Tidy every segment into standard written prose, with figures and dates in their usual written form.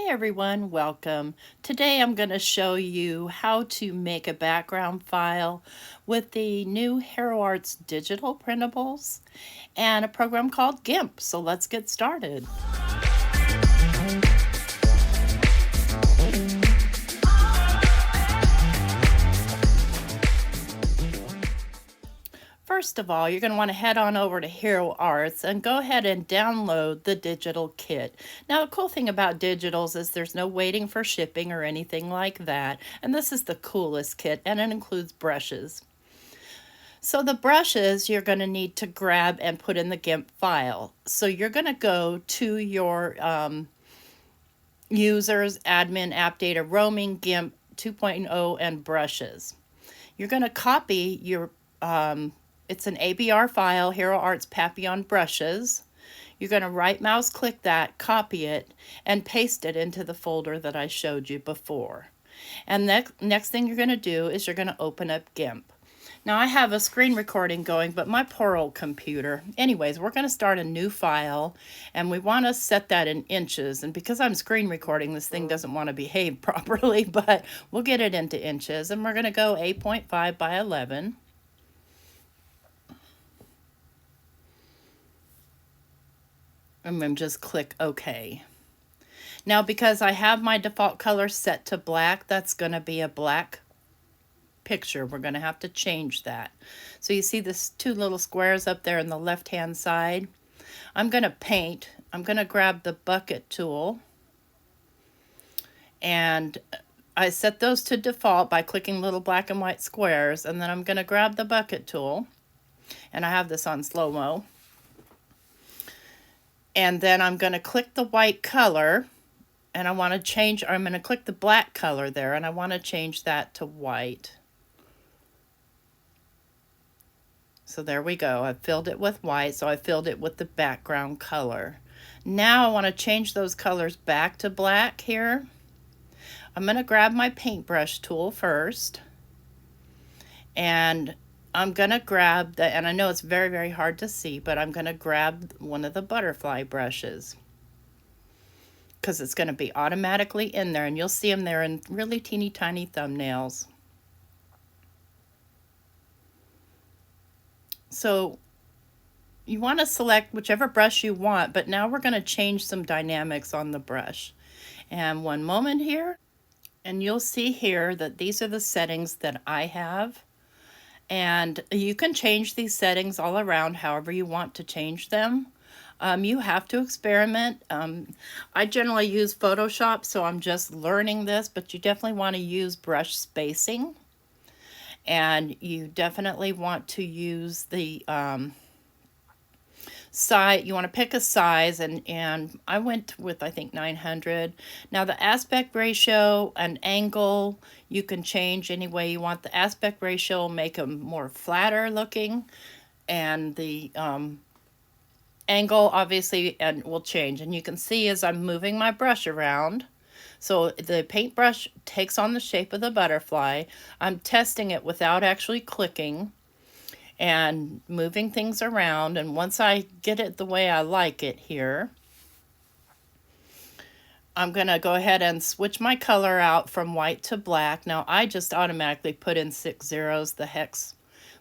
Hey everyone, welcome. Today I'm going to show you how to make a background file with the new HeroArts digital printables and a program called GIMP. So let's get started. First of all, you're going to want to head on over to HeroArts and go ahead and download the digital kit. Now, the cool thing about digitals is there's no waiting for shipping or anything like that. And this is the coolest kit, and it includes brushes. So the brushes you're going to need to grab and put in the GIMP file. So you're going to go to your users, admin, app data, roaming, GIMP 2.0, and brushes. You're going to copy your it's an ABR file, HeroArts Papillon brushes. You're going to right mouse click that, copy it, and paste it into the folder that I showed you before. And next thing you're going to do is you're going to open up GIMP. Now I have a screen recording going, but my poor old computer. Anyways, we're going to start a new file, and we want to set that in inches. And because I'm screen recording, this thing doesn't want to behave properly, but we'll get it into inches. And we're going to go 8.5 by 11. And then just click OK. Now, because I have my default color set to black, that's going to be a black picture. We're going to have to change that. So you see this two little squares up there on the left-hand side? I'm going to paint. I'm going to grab the bucket tool. And I set those to default by clicking little black and white squares. And then I'm going to grab the bucket tool. And I have this on slow-mo. And then I'm going to click the white color, and I want to change, I'm going to click the black color there, and I want to change that to white. So there we go. I filled it with white, so I filled it with the background color. Now I want to change those colors back to black here. I'm going to grab my paintbrush tool first, and I'm going to grab the, and I know it's very, very hard to see, but I'm going to grab one of the butterfly brushes because it's going to be automatically in there, and you'll see them there in really teeny tiny thumbnails. So you want to select whichever brush you want, but now we're going to change some dynamics on the brush. And one moment here, and you'll see here that these are the settings that I have. And you can change these settings all around however you want to change them. You have to experiment. I generally use Photoshop, so I'm just learning this, but you definitely want to use brush spacing. And you definitely want to use the size. You want to pick a size, and I went with, I think, 900. Now the aspect ratio and angle you can change any way you want. The aspect ratio will make them more flatter looking, and the angle obviously will change. And you can see as I'm moving my brush around, so the paintbrush takes on the shape of the butterfly. I'm testing it without actually clicking and moving things around, and once I get it the way I like it here, I'm going to go ahead and switch my color out from white to black. Now I just automatically put in 6 zeros, the hex,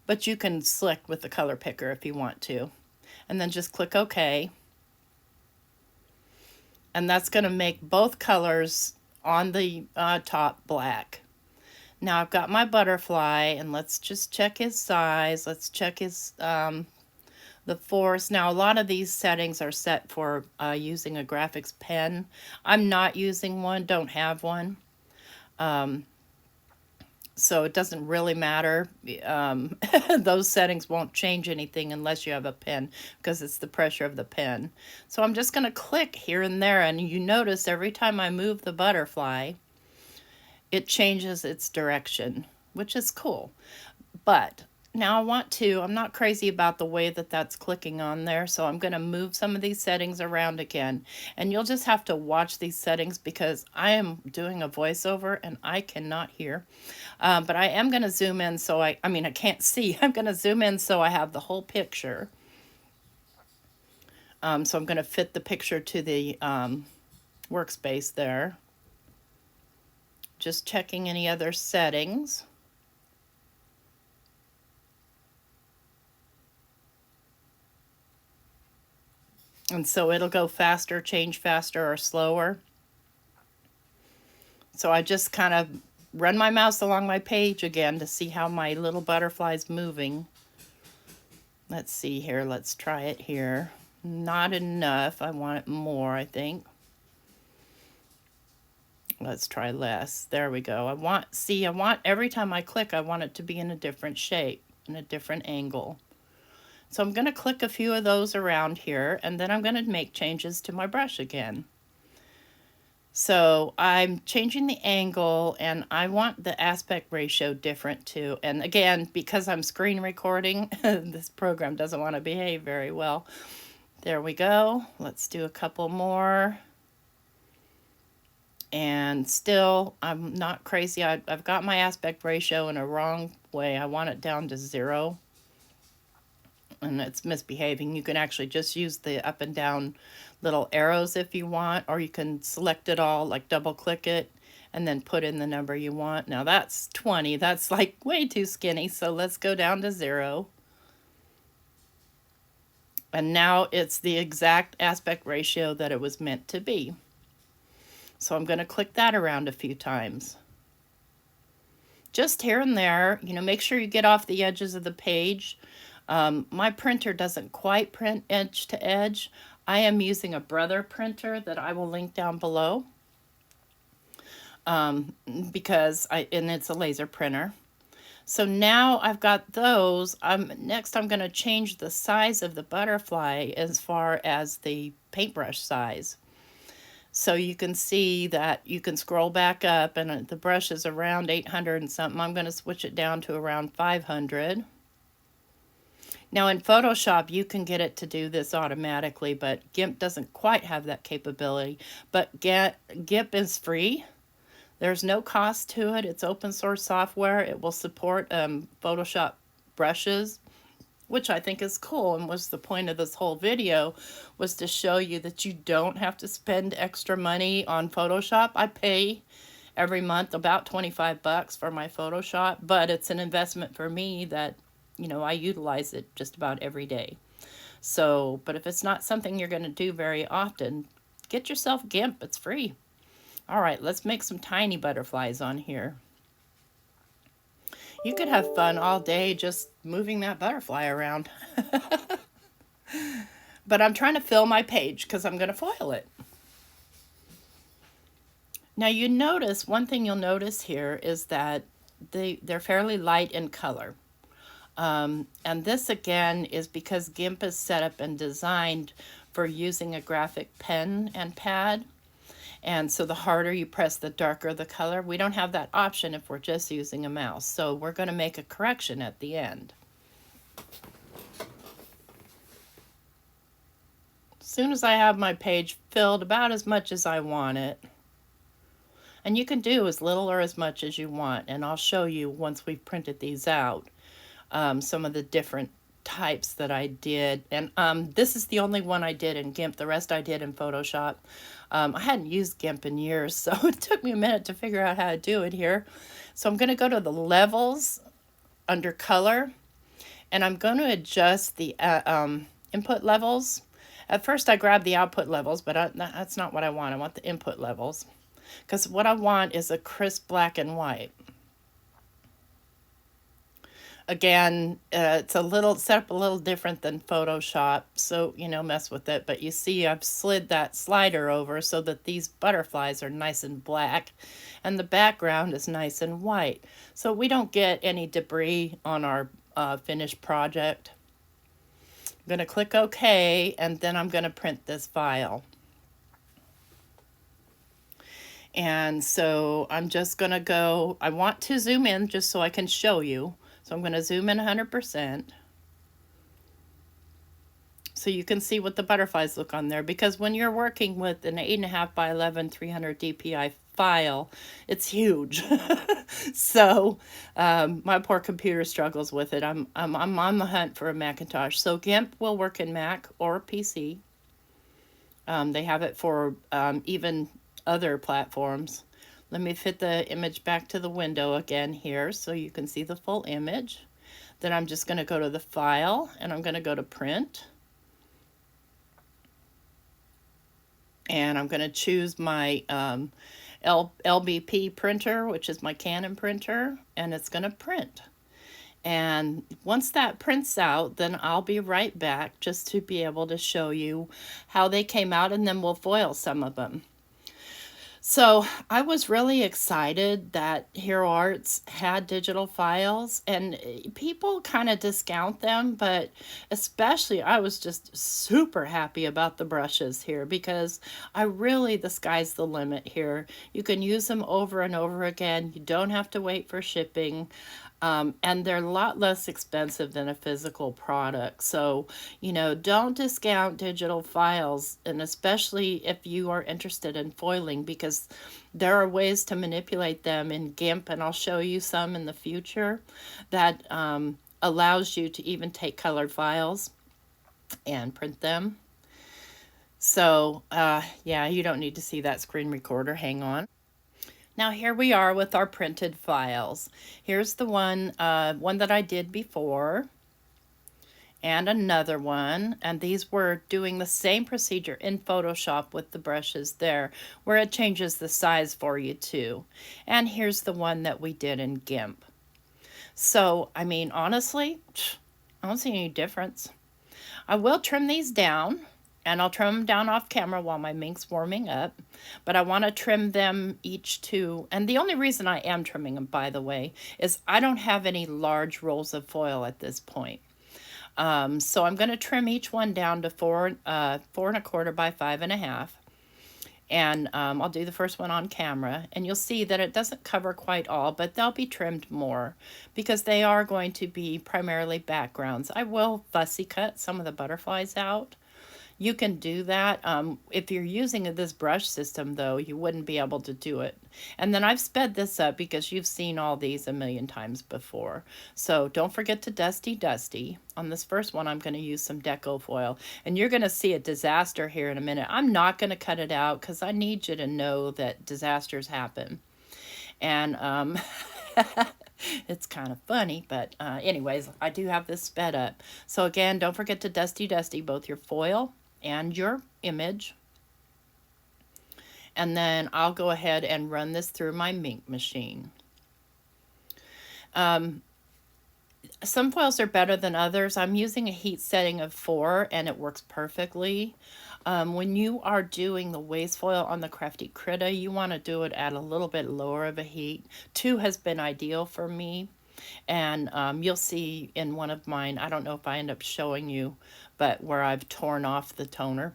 but you can select with the color picker if you want to, and then just click OK. And that's going to make both colors on the top black. Now I've got my butterfly, and let's just check his size. Let's check his the force. Now a lot of these settings are set for using a graphics pen. I'm not using one, don't have one. So it doesn't really matter. Those settings won't change anything unless you have a pen, because it's the pressure of the pen. So I'm just going to click here and there, and you notice every time I move the butterfly, it changes its direction, which is cool. But now I'm not crazy about the way that that's clicking on there, so I'm going to move some of these settings around again. And you'll just have to watch these settings because I am doing a voiceover and I cannot hear. But I am going to zoom in so I can't see. I'm going to zoom in so I have the whole picture. So I'm going to fit the picture to the workspace there. Just checking any other settings. And so it'll go faster, change faster or slower. So I just kind of run my mouse along my page again to see how my little butterfly's moving. Let's see here, let's try it here. Not enough, I want it more, I think. Let's try less. There we go. I want every time I click, I want it to be in a different shape, in a different angle. So I'm going to click a few of those around here, and then I'm going to make changes to my brush again. So I'm changing the angle, and I want the aspect ratio different too. And again, because I'm screen recording, this program doesn't want to behave very well. There we go. Let's do a couple more. And still, I'm not crazy. I've got my aspect ratio in a wrong way. I want it down to 0. And it's misbehaving. You can actually just use the up and down little arrows if you want, or you can select it all, like double click it, and then put in the number you want. Now that's 20. That's like way too skinny. So let's go down to 0. And now it's the exact aspect ratio that it was meant to be. So I'm going to click that around a few times. Just here and there, you know, make sure you get off the edges of the page. My printer doesn't quite print edge to edge. I am using a Brother printer that I will link down below because it's a laser printer. So now I've got those. Next I'm going to change the size of the butterfly as far as the paintbrush size. So you can see that you can scroll back up and the brush is around 800 and something. I'm going to switch it down to around 500. Now in Photoshop, you can get it to do this automatically, but GIMP doesn't quite have that capability. But GIMP is free. There's no cost to it. It's open source software. It will support Photoshop brushes, which I think is cool, and was the point of this whole video, was to show you that you don't have to spend extra money on Photoshop. I pay every month about 25 bucks for my Photoshop, but it's an investment for me that, you know, I utilize it just about every day. So, but if it's not something you're going to do very often, get yourself GIMP. It's free. All right, let's make some tiny butterflies on here. You could have fun all day just moving that butterfly around. But I'm trying to fill my page because I'm going to foil it. Now you notice, one thing you'll notice here is that they're fairly light in color. And this again is because GIMP is set up and designed for using a graphic pen and pad. And so the harder you press, the darker the color. We don't have that option if we're just using a mouse. So we're going to make a correction at the end. As soon as I have my page filled about as much as I want it, and you can do as little or as much as you want, and I'll show you once we've printed these out some of the different types that I did. And this is the only one I did in GIMP. The rest I did in Photoshop. I hadn't used GIMP in years, so it took me a minute to figure out how to do it here. So I'm going to go to the levels under color, and I'm going to adjust the input levels. At first I grabbed the output levels, but that's not what I want. I want the input levels, because what I want is a crisp black and white. Again, it's a little set up a little different than Photoshop, so, you know, mess with it. But you see I've slid that slider over so that these butterflies are nice and black and the background is nice and white, so we don't get any debris on our finished project. I'm going to click OK, and then I'm going to print this file. And so I'm just going to go, I want to zoom in just so I can show you. So I'm going to zoom in 100% so you can see what the butterflies look on there, because when you're working with an 8.5 by 11 300 dpi file, it's huge. So my poor computer struggles with it. I'm on the hunt for a Macintosh. So GIMP will work in Mac or PC. They have it for even other platforms. Let me fit the image back to the window again here so you can see the full image. Then I'm just going to go to the file and I'm going to go to print. And I'm going to choose my LBP printer, which is my Canon printer, and it's going to print. And once that prints out, then I'll be right back just to be able to show you how they came out, and then we'll foil some of them. So I was really excited that Hero Arts had digital files, and people kind of discount them, but especially I was just super happy about the brushes here because the sky's the limit here. You can use them over and over again. You don't have to wait for shipping. And they're a lot less expensive than a physical product. So, don't discount digital files, and especially if you are interested in foiling, because there are ways to manipulate them in GIMP, and I'll show you some in the future that allows you to even take colored files and print them. So, yeah, you don't need to see that screen recorder. Hang on. Now here we are with our printed files. Here's the one that I did before, and another one, and these were doing the same procedure in Photoshop with the brushes there, where it changes the size for you too. And here's the one that we did in GIMP. So, I mean, honestly, I don't see any difference. I will trim these down, and I'll trim them down off camera while my mink's warming up, but I want to trim them each two. And the only reason I am trimming them, by the way, is I don't have any large rolls of foil at this point. So I'm going to trim each one down to 4.25 by 5.5. And I'll do the first one on camera, and you'll see that it doesn't cover quite all, but they'll be trimmed more because they are going to be primarily backgrounds. I will fussy cut some of the butterflies out. You can do that. If you're using this brush system, though, you wouldn't be able to do it. And then I've sped this up because you've seen all these a million times before. So don't forget to dusty. On this first one, I'm going to use some deco foil. And you're going to see a disaster here in a minute. I'm not going to cut it out because I need you to know that disasters happen. And it's kind of funny, but anyways, I do have this sped up. So again, don't forget to dusty both your foil and your image. And then I'll go ahead and run this through my Mink machine. Some foils are better than others. I'm using a heat setting of 4 and it works perfectly. When you are doing the waste foil on the Crafty Critter, you want to do it at a little bit lower of a heat. 2 has been ideal for me. And you'll see in one of mine, I don't know if I end up showing you, but where I've torn off the toner.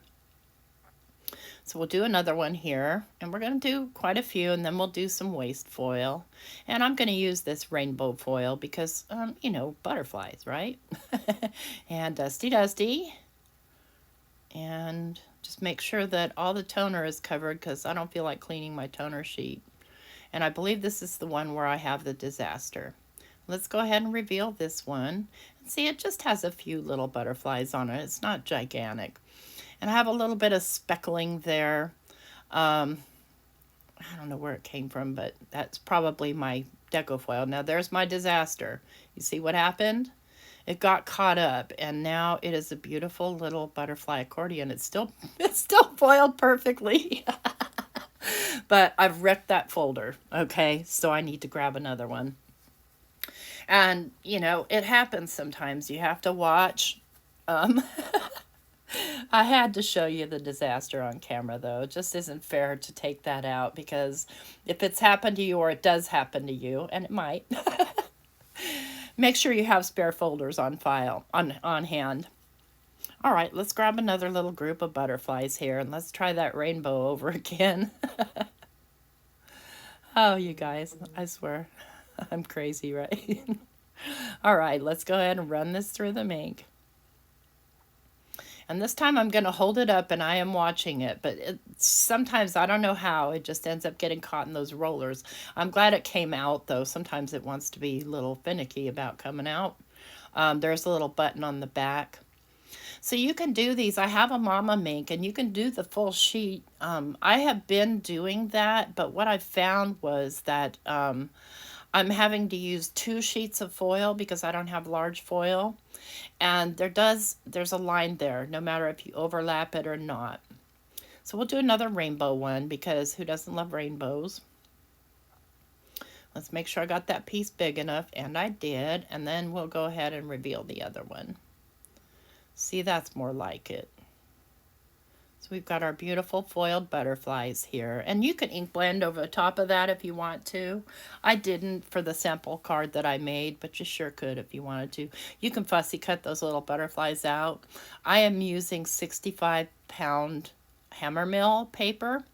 So we'll do another one here, and we're going to do quite a few, and then we'll do some waste foil. And I'm going to use this rainbow foil because, butterflies, right? And dusty. And just make sure that all the toner is covered because I don't feel like cleaning my toner sheet. And I believe this is the one where I have the disaster. Let's go ahead and reveal this one. See, it just has a few little butterflies on it. It's not gigantic. And I have a little bit of speckling there. I don't know where it came from, but that's probably my deco foil. Now there's my disaster. You see what happened? It got caught up, and now it is a beautiful little butterfly accordion. It's still foiled perfectly. But I've wrecked that folder, okay? So I need to grab another one. And, it happens sometimes. You have to watch. I had to show you the disaster on camera, though. It just isn't fair to take that out because if it's happened to you or it does happen to you, and it might, make sure you have spare folders on hand. All right, let's grab another little group of butterflies here, and let's try that rainbow over again. Oh, you guys, I swear, I'm crazy, right? All right, let's go ahead and run this through the Mink. And this time I'm going to hold it up and I am watching it, but sometimes I don't know how, it just ends up getting caught in those rollers. I'm glad it came out, though. Sometimes it wants to be a little finicky about coming out. There's a little button on the back. So you can do these. I have a Mama Mink, and you can do the full sheet. I have been doing that, but what I found was that I'm having to use 2 sheets of foil because I don't have large foil. And there's a line there, no matter if you overlap it or not. So we'll do another rainbow one because who doesn't love rainbows? Let's make sure I got that piece big enough, and I did, and then we'll go ahead and reveal the other one. See, that's more like it. So we've got our beautiful foiled butterflies here, and you can ink blend over the top of that if you want to. I didn't for the sample card that I made, but you sure could if you wanted to. You can fussy cut those little butterflies out. I am using 65-pound hammer mill paper,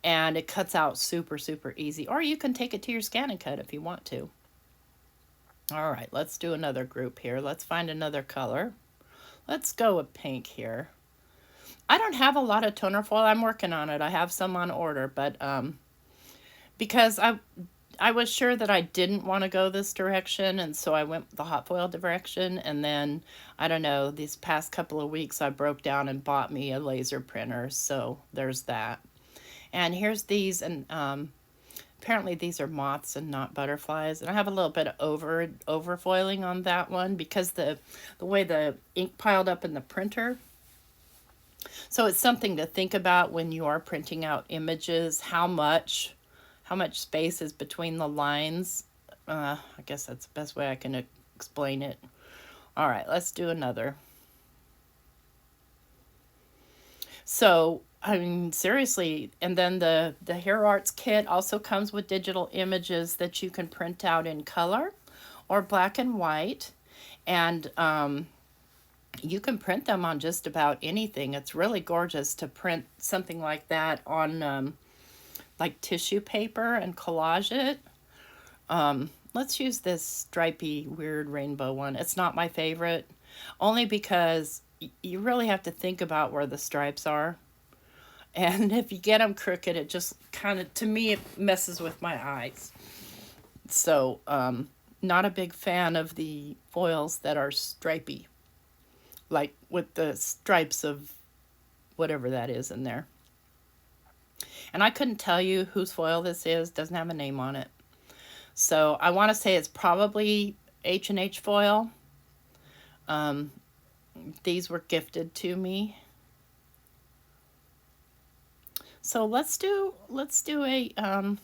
and it cuts out super, super easy. Or you can take it to your scan and cut if you want to. All right, let's do another group here. Let's find another color. Let's go with pink here. I don't have a lot of toner foil. I'm working on it. I have some on order, but because I was sure that I didn't want to go this direction, and so I went the hot foil direction, and then, I don't know, these past couple of weeks I broke down and bought me a laser printer, so there's that. And here's these, and apparently these are moths and not butterflies, and I have a little bit of over foiling on that one because the way the ink piled up in the printer. So it's something to think about when you are printing out images, how much space is between the lines. I guess that's the best way I can explain it. All right, let's do another. So, I mean, seriously, and then the Hero Arts kit also comes with digital images that you can print out in color or black and white. And you can print them on just about anything. It's really gorgeous to print something like that on like tissue paper and collage it. Let's use this stripy weird rainbow one. It's not my favorite, only because you really have to think about where the stripes are. And if you get them crooked, it just kind of, to me, it messes with my eyes. So, not a big fan of the foils that are stripy, like with the stripes of whatever that is in there. And I couldn't tell you whose foil this is, doesn't have a name on it. So I want to say it's probably H&H foil. These were gifted to me. So let's do a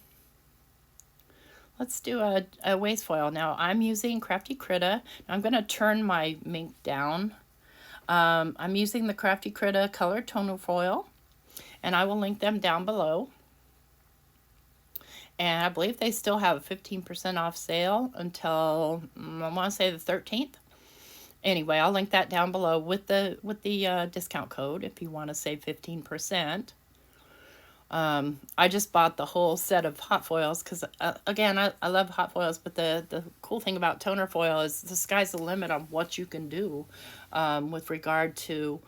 waste foil. Now I'm using Crafty Critta. I'm going to turn my mink down. I'm using the Crafty Critta colored toner foil, and I will link them down below. And I believe they still have a 15% off sale until I want to say the 13th. Anyway, I'll link that down below with the discount code if you want to save 15%. I just bought the whole set of hot foils because, again, I love hot foils, but the cool thing about toner foil is the sky's the limit on what you can do with regard to,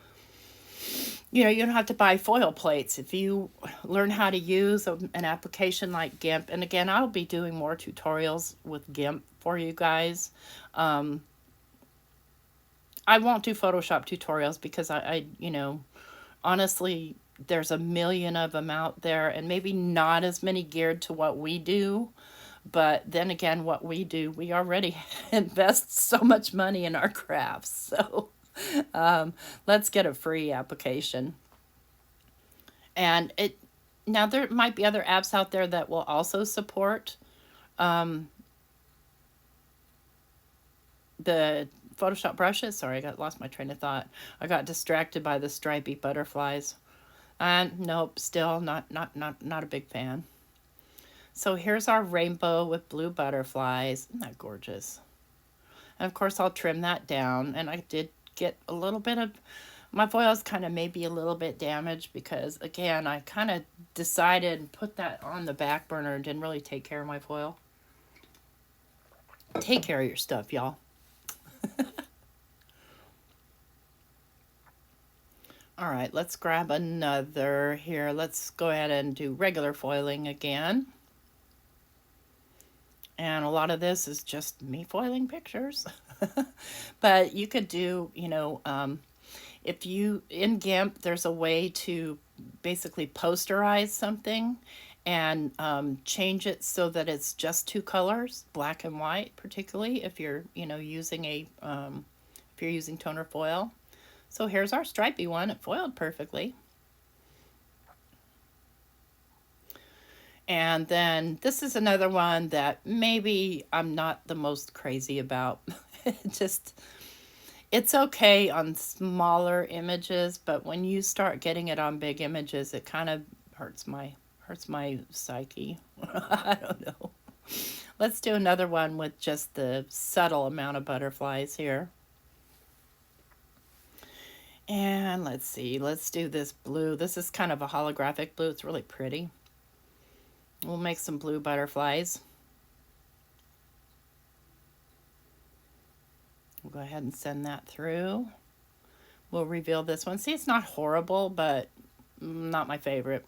you don't have to buy foil plates. If you learn how to use an application like GIMP, and again, I'll be doing more tutorials with GIMP for you guys. I won't do Photoshop tutorials because I honestly, there's a million of them out there, and maybe not as many geared to what we do. But then again, what we do, we already invest so much money in our crafts. So let's get a free application. And now there might be other apps out there that will also support the Photoshop brushes. Sorry, lost my train of thought. I got distracted by the stripy butterflies. And nope, still not a big fan. So here's our rainbow with blue butterflies. Isn't that gorgeous? And of course I'll trim that down. And I did get a little bit of, my foil's kind of maybe a little bit damaged because, again, I kind of decided and put that on the back burner and didn't really take care of my foil. Take care of your stuff, y'all. All right, let's grab another here. Let's go ahead and do regular foiling again. And a lot of this is just me foiling pictures. But you could do, If you, in GIMP, there's a way to basically posterize something and change it so that it's just two colors, black and white, particularly if you're, using if you're using toner foil. So here's our stripy one. It foiled perfectly. And then this is another one that maybe I'm not the most crazy about. It's okay on smaller images, but when you start getting it on big images, it kind of hurts my psyche. I don't know. Let's do another one with just the subtle amount of butterflies here. And let's see, let's do this blue. This is kind of a holographic blue. It's really pretty. We'll make some blue butterflies. We'll go ahead and send that through. We'll reveal this one. See, it's not horrible, but not my favorite.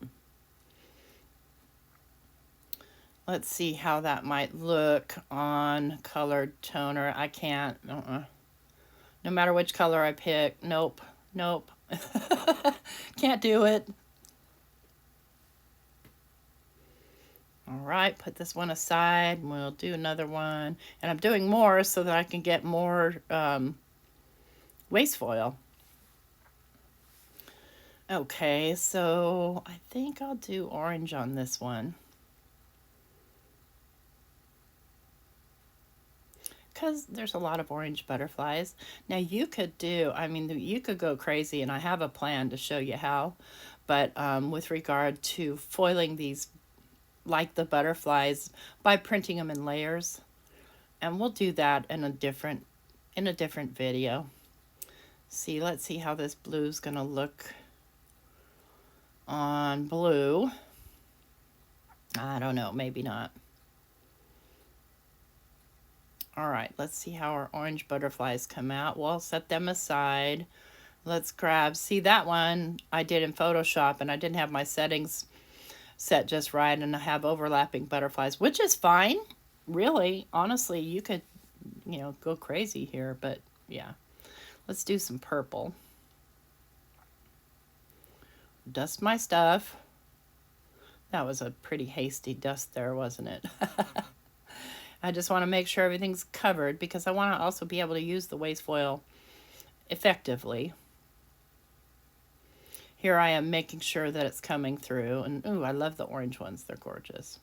Let's see how that might look on colored toner. I can't. No matter which color I pick. Nope. Can't do it. All right, put this one aside, and we'll do another one. And I'm doing more so that I can get more waste foil. Okay, so I think I'll do orange on this one. Because there's a lot of orange butterflies. Now you could you could go crazy, and I have a plan to show you how. But with regard to foiling these like the butterflies by printing them in layers, and we'll do that in a different video. Let's see how this blue is going to look on blue. I don't know, maybe not. All right, let's see how our orange butterflies come out. We'll set them aside. Let's grab, see that one I did in Photoshop, and I didn't have my settings set just right, and I have overlapping butterflies, which is fine. Really, honestly, you could, go crazy here, but yeah. Let's do some purple. Dust my stuff. That was a pretty hasty dust there, wasn't it? I just want to make sure everything's covered because I want to also be able to use the waste foil effectively. Here I am making sure that it's coming through. And ooh, I love the orange ones. They're gorgeous.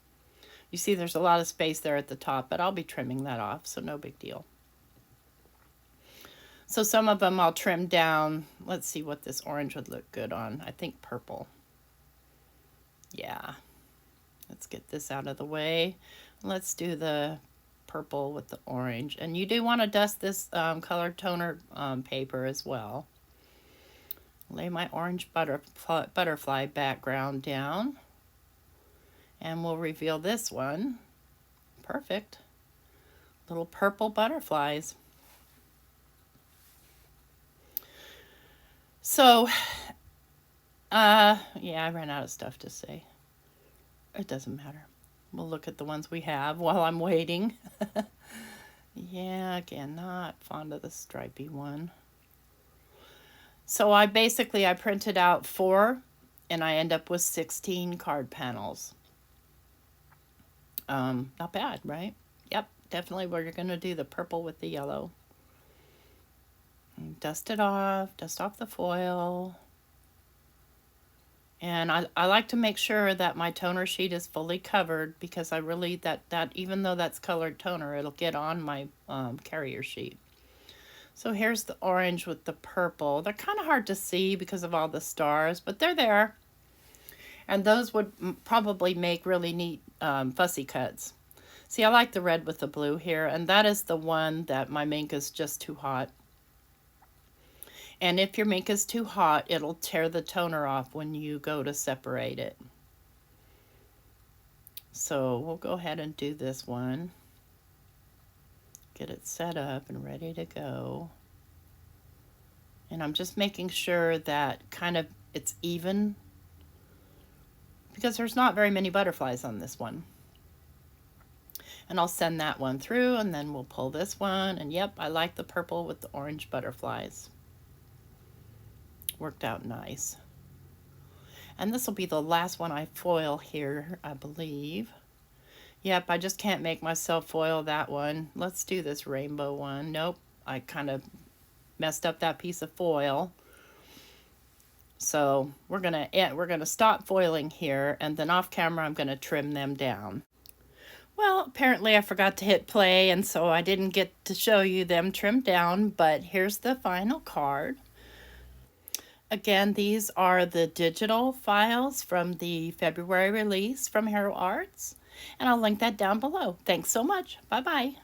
You see there's a lot of space there at the top, but I'll be trimming that off, so no big deal. So some of them I'll trim down. Let's see what this orange would look good on. I think purple. Yeah. Let's get this out of the way. Let's do the purple with the orange. And you do want to dust this colored toner paper as well. Lay my orange butterfly background down. And we'll reveal this one. Perfect. Little purple butterflies. So, yeah, I ran out of stuff to say. It doesn't matter. We'll look at the ones we have while I'm waiting. Yeah, again, not fond of the stripy one. So I printed out 4, and I end up with 16 card panels. Not bad, right? Yep, definitely we're going to do the purple with the yellow. Dust it off, dust off the foil. And I like to make sure that my toner sheet is fully covered because I really, that even though that's colored toner, it'll get on my carrier sheet. So here's the orange with the purple. They're kind of hard to see because of all the stars, but they're there. And those would probably make really neat fussy cuts. See, I like the red with the blue here, and that is the one that my ink is just too hot. And if your ink is too hot, it'll tear the toner off when you go to separate it. So we'll go ahead and do this one. Get it set up and ready to go. And I'm just making sure that it's even because there's not very many butterflies on this one. And I'll send that one through, and then we'll pull this one. And yep, I like the purple with the orange butterflies. worked out nice. And this will be the last one I foil here, I believe. Yep, I just can't make myself foil that one. Let's do this rainbow one. Nope, I kind of messed up that piece of foil. So we're gonna stop foiling here, and then off camera I'm gonna trim them down. Well, apparently I forgot to hit play, and so I didn't get to show you them trimmed down, but here's the final card. Again, these are the digital files from the February release from Hero Arts, and I'll link that down below. Thanks so much. Bye-bye.